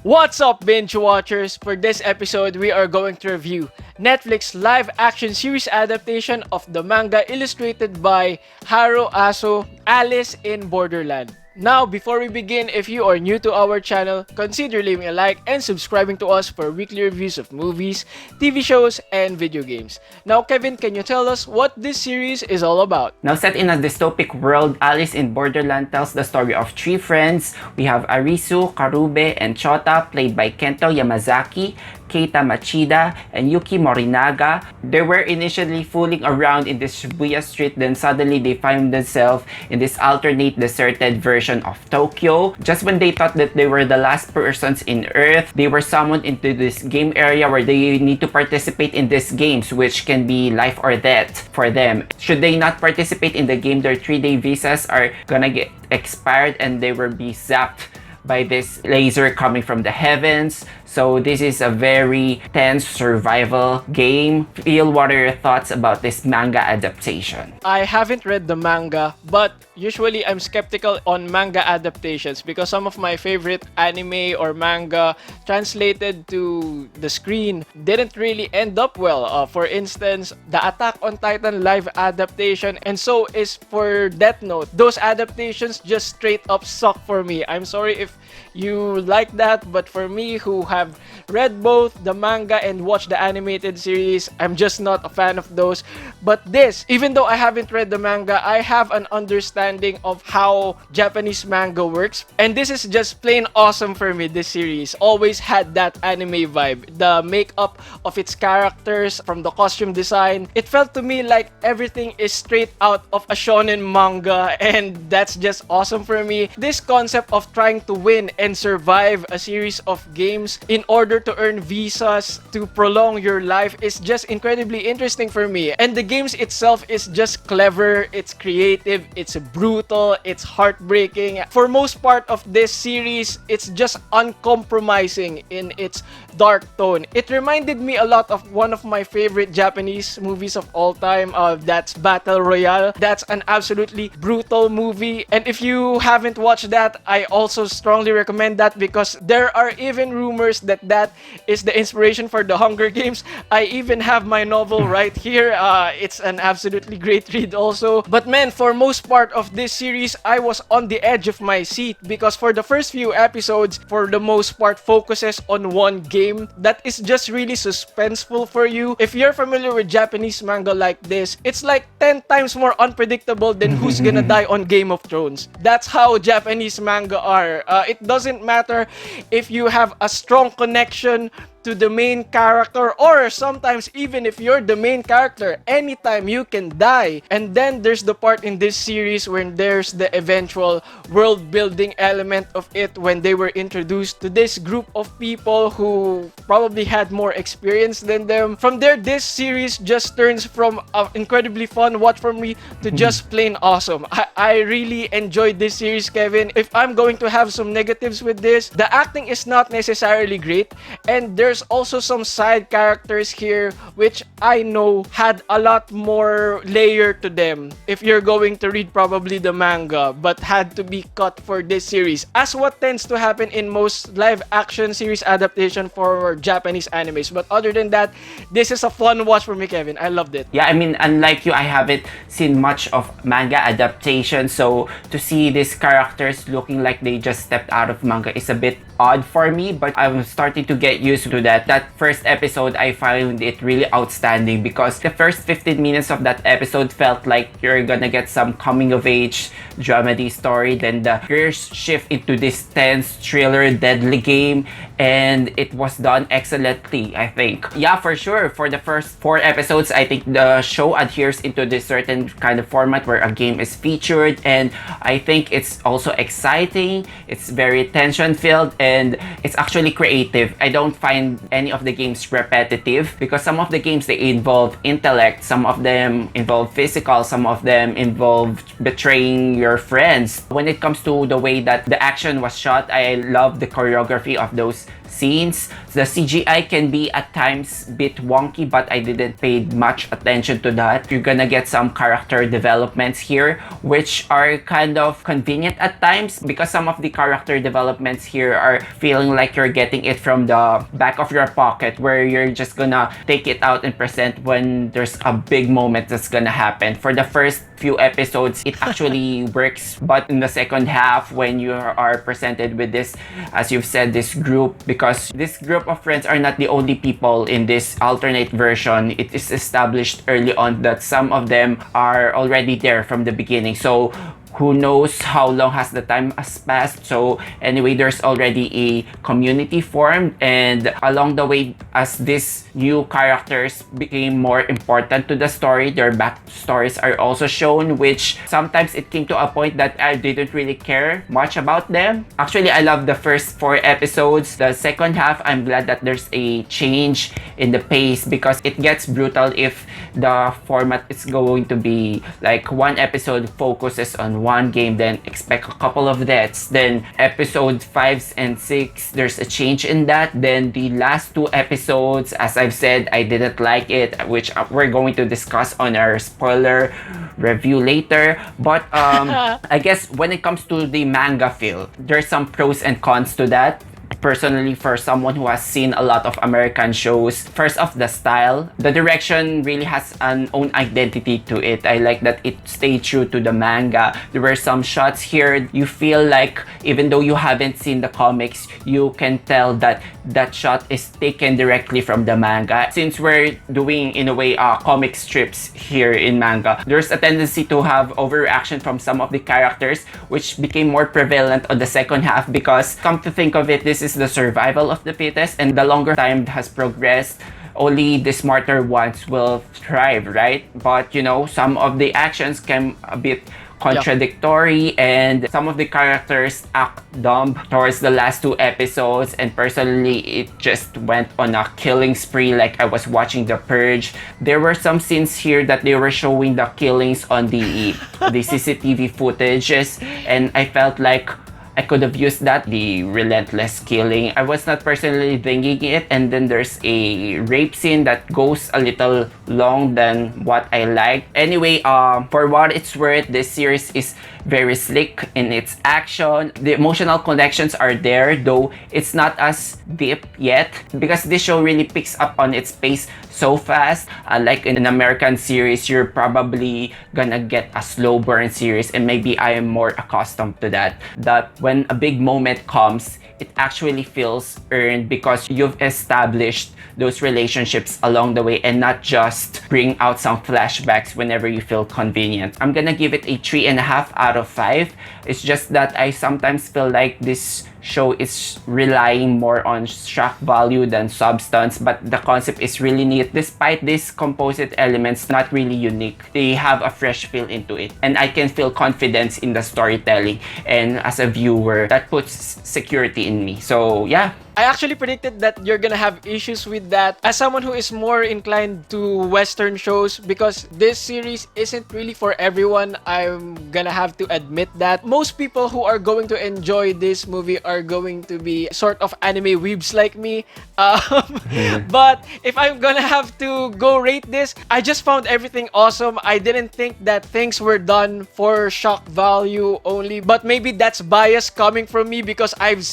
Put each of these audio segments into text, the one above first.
What's up, binge watchers? For this episode, we are going to review Netflix live-action series adaptation of the manga illustrated by Haro Alice in Borderland. Now, before we begin, if you are new to our channel, consider leaving a like and subscribing to us for weekly reviews of movies, TV shows, and video games. Now, Kevin, can you tell us what this series is all about? Now, set in a dystopic world, Alice in Borderland tells the story of three friends. We have Arisu, Karube, and Chota, played by Kento Yamazaki, Keita Machida, and Yûki Morinaga. They were initially fooling around in this Shibuya street, then suddenly they find themselves in this alternate deserted version of Tokyo. Just when they thought that they were the last persons in Earth, they were summoned into this game area where they need to participate in these games, which can be life or death for them. Should they not participate in the game, their 3-day visas are gonna get expired and they will be zapped by this laser coming from the heavens. So this is a very tense survival game. Phil, what are your thoughts about this manga adaptation? I haven't read the manga, but usually I'm skeptical on manga adaptations because some of my favorite anime or manga translated to the screen didn't really end up well. For instance, the Attack on Titan live adaptation, and so is for Death Note. Those adaptations just straight up suck for me. I'm sorry if you like that, but for me, who have read both the manga and watched the animated series, I'm just not a fan of those. But this, even though I haven't read the manga, I have an understanding of how Japanese manga works, and this is just plain awesome for me. This series always had that anime vibe. The makeup of its characters, from the costume design, it felt to me like everything is straight out of a shonen manga, and that's just awesome for me. This concept of trying to win and survive a series of games in order to earn visas to prolong your life is just incredibly interesting for me. And the games itself is just clever, it's creative, it's brutal, it's heartbreaking. For most part of this series, it's just uncompromising in its dark tone. It reminded me a lot of one of my favorite Japanese movies of all time. That's Battle Royale. That's an absolutely brutal movie. And if you haven't watched that, I also strongly recommend that because there are even rumors that that is the inspiration for the Hunger Games. I even have my novel right here. It's an absolutely great read also. But man, for most part of this series, I was on the edge of my seat because for the first few episodes, for the most part, focuses on one game that is just really suspenseful for you. If you're familiar with Japanese manga like this, it's like 10 times more unpredictable than who's gonna die on Game of Thrones. That's how Japanese manga are. It doesn't matter if you have a strong connection to the main character, or sometimes even if you're the main character, anytime you can die. And then there's the part in this series when there's the eventual world building element of it, when they were introduced to this group of people who probably had more experience than them. From there, this series just turns from an incredibly fun watch for me to just plain awesome. I really enjoyed this series, Kevin. If I'm going to have some negatives with this, the acting is not necessarily great, and there's also some side characters here which I know had a lot more layer to them if you're going to read probably the manga, but had to be cut for this series, as what tends to happen in most live action series adaptation for Japanese animes. But other than that, this is a fun watch for me, Kevin. I loved it. Yeah, I mean, unlike you, I haven't seen much of manga adaptation, so to see these characters looking like they just stepped out of manga is a bit odd for me, but I'm starting to get used to that. That first episode, I found it really outstanding because the first 15 minutes of that episode felt like you're gonna get some coming of age dramedy story. Then the gears shift into this tense thriller deadly game, and it was done excellently, I think. Yeah, for sure. For the first 4 episodes, I think the show adheres into this certain kind of format where a game is featured, and I think it's also exciting. It's very tension filled and it's actually creative. I don't find any of the games repetitive because some of the games, they involve intellect, some of them involve physical, some of them involve betraying your friends. When it comes to the way that the action was shot, I love the choreography of those scenes. The CGI can be at times a bit wonky, but I didn't pay much attention to that. You're gonna get some character developments here, which are kind of convenient at times because some of the character developments here are feeling like you're getting it from the back of your pocket, where you're just gonna take it out and present when there's a big moment that's gonna happen. For the first few episodes, it actually works, but in the second half, when you are presented with this, as you've said, this group, because this group of friends are not the only people in this alternate version. It is established early on that some of them are already there from the beginning, so who knows how long has the time has passed. So anyway, there's already a community formed, and along the way, as these new characters became more important to the story, their backstories are also shown, which sometimes it came to a point that I didn't really care much about them. Actually, I love the first 4 episodes. The second half, I'm glad that there's a change in the pace, because it gets brutal if the format is going to be like one episode focuses on one game, then expect a couple of deaths. Then episode 5 and 6, there's a change in that. Then the last 2 episodes, as I've said, I didn't like it, which we're going to discuss on our spoiler review later. But I guess when it comes to the manga feel, there's some pros and cons to that. Personally, for someone who has seen a lot of American shows, first off, the style, the direction really has an own identity to it. I like that it stayed true to the manga. There were some shots here you feel like, even though you haven't seen the comics, you can tell that that shot is taken directly from the manga. Since we're doing, in a way, comic strips here in manga, there's a tendency to have overreaction from some of the characters, which became more prevalent on the second half, because come to think of it, this is the survival of the fittest, and the longer time has progressed, only the smarter ones will thrive, right? But you know, some of the actions can a bit contradictory, and some of the characters act dumb towards the last 2 episodes, and personally it just went on a killing spree like I was watching The Purge. There were some scenes here that they were showing the killings on the CCTV footages, and I felt like I could have used that, the relentless killing. I was not personally thinking it, and then there's a rape scene that goes a little long than what I liked. Anyway, for what it's worth, this series is very slick in its action. The emotional connections are there, though it's not as deep yet, because this show really picks up on its pace so fast. Like in an American series, you're probably gonna get a slow burn series, and maybe I am more accustomed to that. That when a big moment comes, it actually feels earned, because you've established those relationships along the way, and not just bring out some flashbacks whenever you feel convenient. I'm gonna give it a 3.5 out of 5. It's just that I sometimes feel like this show is relying more on shock value than substance, but the concept is really neat. Despite these composite elements not really unique, they have a fresh feel into it, and I can feel confidence in the storytelling, and as a viewer, that puts security in me. So yeah, I actually predicted that you're gonna have issues with that as someone who is more inclined to Western shows, because this series isn't really for everyone. I'm gonna have to admit that. Most people who are going to enjoy this movie are going to be sort of anime weebs like me. But if I'm gonna have to go rate this, I just found everything awesome. I didn't think that things were done for shock value only, but maybe that's bias coming from me, because I've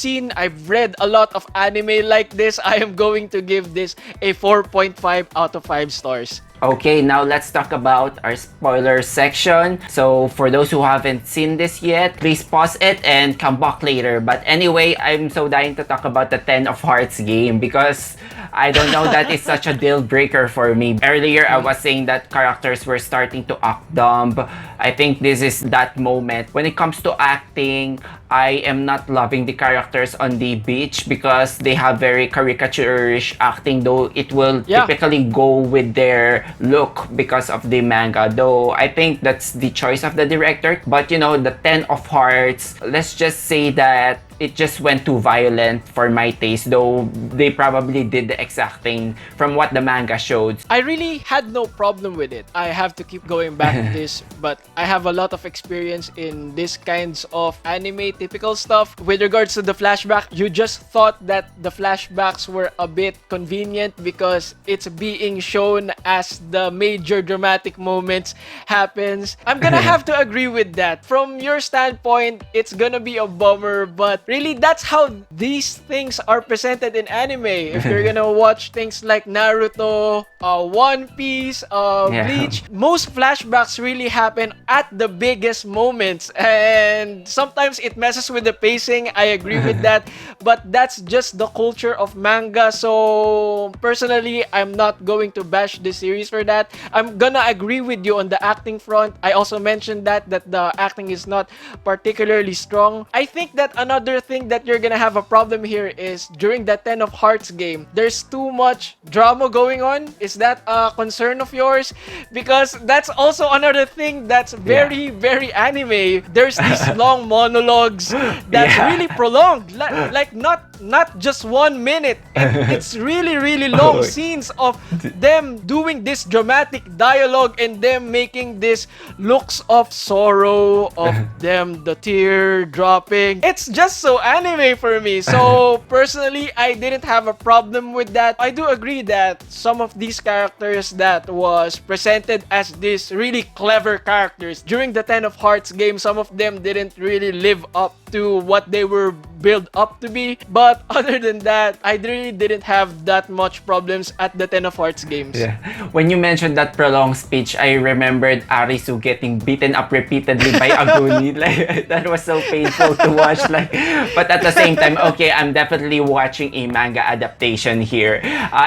read a lot of anime like this. I am going to give this a 4.5 out of 5 stars. Okay, now let's talk about our spoiler section. So for those who haven't seen this yet, please pause it and come back later. But anyway, I'm so dying to talk about the 10 of Hearts game, because I don't know, that is such a deal breaker for me. Earlier, I was saying that characters were starting to act dumb. I think this is that moment. When it comes to acting, I am not loving the characters on the beach, because they have very caricaturish acting, though it will typically go with their look because of the manga, though I think that's the choice of the director. But you know, the 10 of Hearts, let's just say that it just went too violent for my taste, though they probably did the exact thing from what the manga showed. I really had no problem with it. I have to keep going back to this, but I have a lot of experience in this kinds of anime typical stuff. With regards to the flashback, you just thought that the flashbacks were a bit convenient because it's being shown as the major dramatic moments happens. I'm gonna have to agree with that. From your standpoint, it's gonna be a bummer, but really that's how these things are presented in anime. If you're gonna watch things like Naruto, One Piece, Bleach, most flashbacks really happen at the biggest moments, and sometimes it messes with the pacing. I agree with that, but that's just the culture of manga. So personally, I'm not going to bash this series for that. I'm gonna agree with you on the acting front. I also mentioned that the acting is not particularly strong. I think that another thing that you're gonna have a problem here is during the Ten of Hearts game, there's too much drama going on. Is that a concern of yours? Because that's also another thing that's very anime. There's these long monologues that's really prolonged, like not just 1 minute. It's really long scenes of them doing this dramatic dialogue and them making this looks of sorrow, of them the tear dropping. It's just so anime for me. So personally, I didn't have a problem with that. I do agree that some of these characters that was presented as these really clever characters during the Ten of Hearts game, some of them didn't really live up to what they were built up to be. But other than that, I really didn't have that much problems at the Ten of Hearts games. Yeah. When you mentioned that prolonged speech, I remembered Arisu getting beaten up repeatedly by Aguni. Like, that was so painful to watch. Like, but at the same time, okay, I'm definitely watching a manga adaptation here.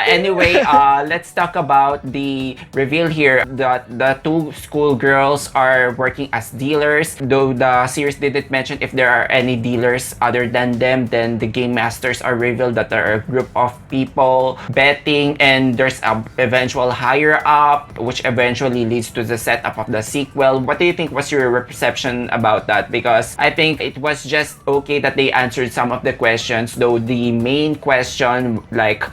Anyway, let's talk about the reveal here that the two schoolgirls are working as dealers. Though the series didn't mention if there are any dealers other than them, then the game masters are revealed that there are a group of people betting, and there's a eventual higher up, which eventually leads to the setup of the sequel. What do you think was your perception about that? Because I think it was just okay that they answered some of the questions, though the main question, like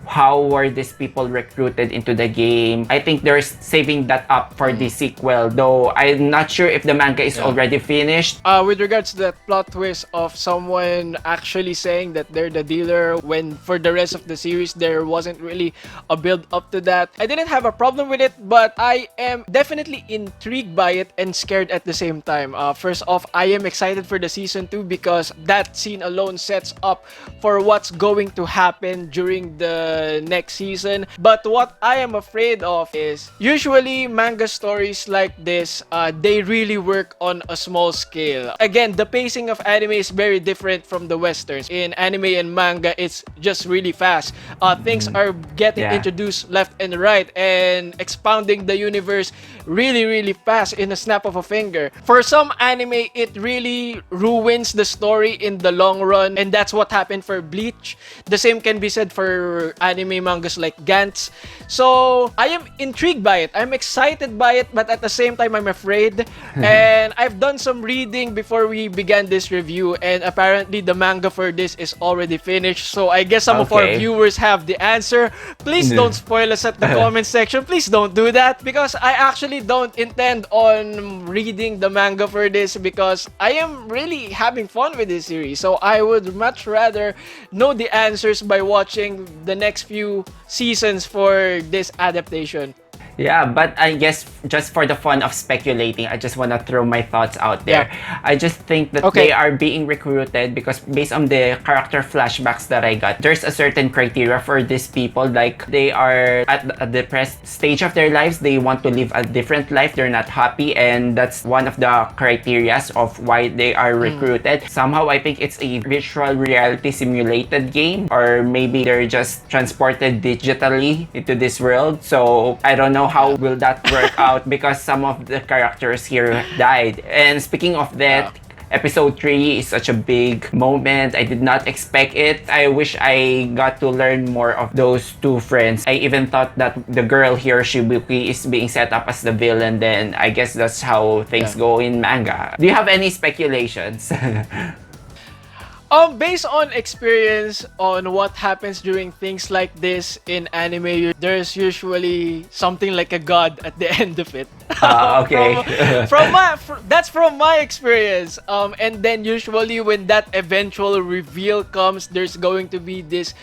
how were these people recruited into the game, I think they're saving that up for the sequel, though I'm not sure if the manga is already finished. With regards to that plot twist of someone actually saying that they're the dealer when for the rest of the series there wasn't really a build up to that, I didn't have a problem with it, but I am definitely intrigued by it and scared at the same time. First off, I am excited for the season 2 because that scene alone sets up for what's going to happen during the next season. But what I am afraid of is usually manga stories like this, they really work on a small scale. Again, the pacing of anime is very different from the westerns. In anime and manga, it's just really fast. Things are getting introduced left and right and expounding the universe really fast in a snap of a finger. For some anime, it really ruins the story in the long run, and that's what happened for Bleach. The same can be said for anime mangas like Gantz. So I am intrigued by it. I'm excited by it, but at the same time, I'm afraid. And I've done some reading before we began this review, and apparently the manga for this is already finished. So I guess some of our viewers have the answer. Please don't spoil us at the comment section. Please don't do that, because I actually don't intend on reading the manga for this because I am really having fun with this series. So I would much rather know the answers by watching the next few seasons for this adaptation. Yeah, but I guess just for the fun of speculating, I just want to throw my thoughts out there. I just think that they are being recruited because based on the character flashbacks that I got, there's a certain criteria for these people. Like, they are at a depressed stage of their lives. They want to live a different life. They're not happy, and that's one of the criteria of why they are recruited. Somehow, I think it's a virtual reality simulated game, or maybe they're just transported digitally into this world. So I don't know how will that work out because some of the characters here died. And speaking of that, episode 3 is such a big moment. I did not expect it. I wish I got to learn more of those two friends. I even thought that the girl here, Shibuki, is being set up as the villain. Then I guess that's how things go in manga. Do you have any speculations? Based on experience on what happens during things like this in anime, there's usually something like a god at the end of it. Okay. That's from my experience. And then usually when that eventual reveal comes, there's going to be this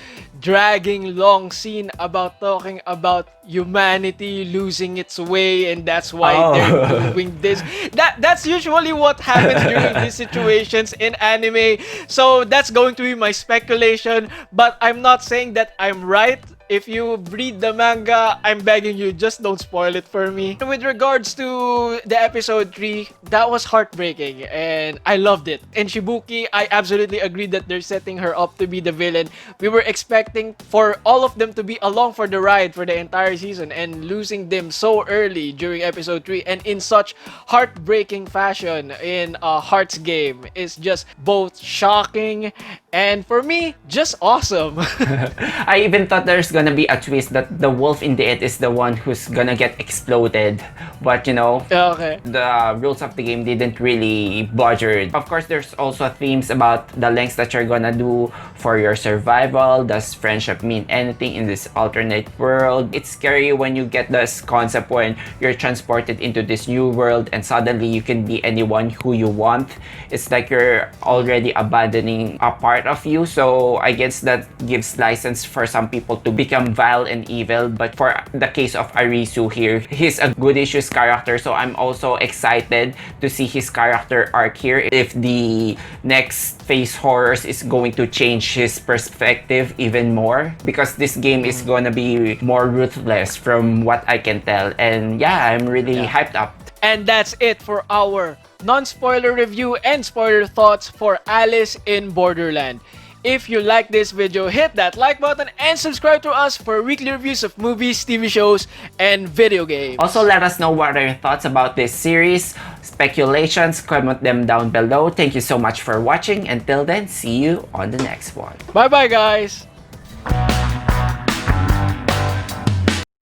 dragging long scene about talking about humanity losing its way, and that's why they're doing this. That's usually what happens during these situations in anime. So that's going to be my speculation, but I'm not saying that I'm right. If you read the manga, I'm begging you, just don't spoil it for me. With regards to the episode 3, that was heartbreaking and I loved it. And Shibuki, I absolutely agree that they're setting her up to be the villain. We were expecting for all of them to be along for the ride for the entire season, and losing them so early during episode 3 and in such heartbreaking fashion in Heart's game is just both shocking and, for me, just awesome. I even thought there's gonna be a twist that the wolf in the it is the one who's gonna get exploded. But you know, Okay. the rules of the game didn't really budge. Of course, there's also themes about the lengths that you're gonna do for your survival. Does friendship mean anything in this alternate world? It's scary when you get this concept when you're transported into this new world and suddenly you can be anyone who you want. It's like you're already abandoning a part of you. So I guess that gives license for some people to become vile and evil. But for the case of Arisu here, he's a good issues character, so I'm also excited to see his character arc here. If the next phase horrors is going to change his perspective even more, because this game is gonna be more ruthless from what I can tell. And yeah, I'm really hyped up. And that's it for our non-spoiler review and spoiler thoughts for Alice in Borderland. If you like this video, hit that like button and subscribe to us for weekly reviews of movies, TV shows, and video games. Also, let us know what are your thoughts about this series, speculations, comment them down below. Thank you so much for watching. Until then, see you on the next one. Bye bye, guys!